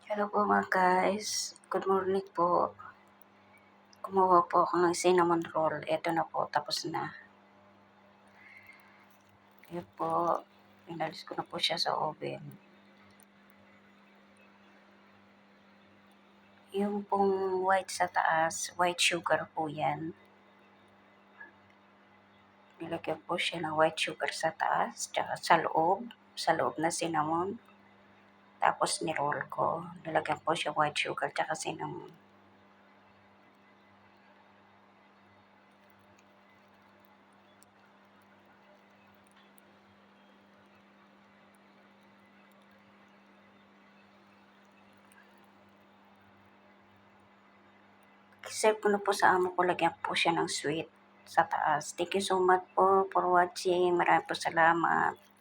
Hello po mga guys, good morning po. Kumuha po ako ng cinnamon roll. Ito na po, tapos na. Ayan po, inalis ko na po siya sa oven. Yung pong white sa taas, white sugar po yan. Nilagyan po siya ng white sugar sa taas, tsaka sa loob na cinnamon. Tapos niroll ko, nilagyan po siya white sugar tsaka cinnamon. Serve ko na po sa amo ko, lagyan po siya ng sweet sa taas. Thank you so much po for watching. Maraming po salamat.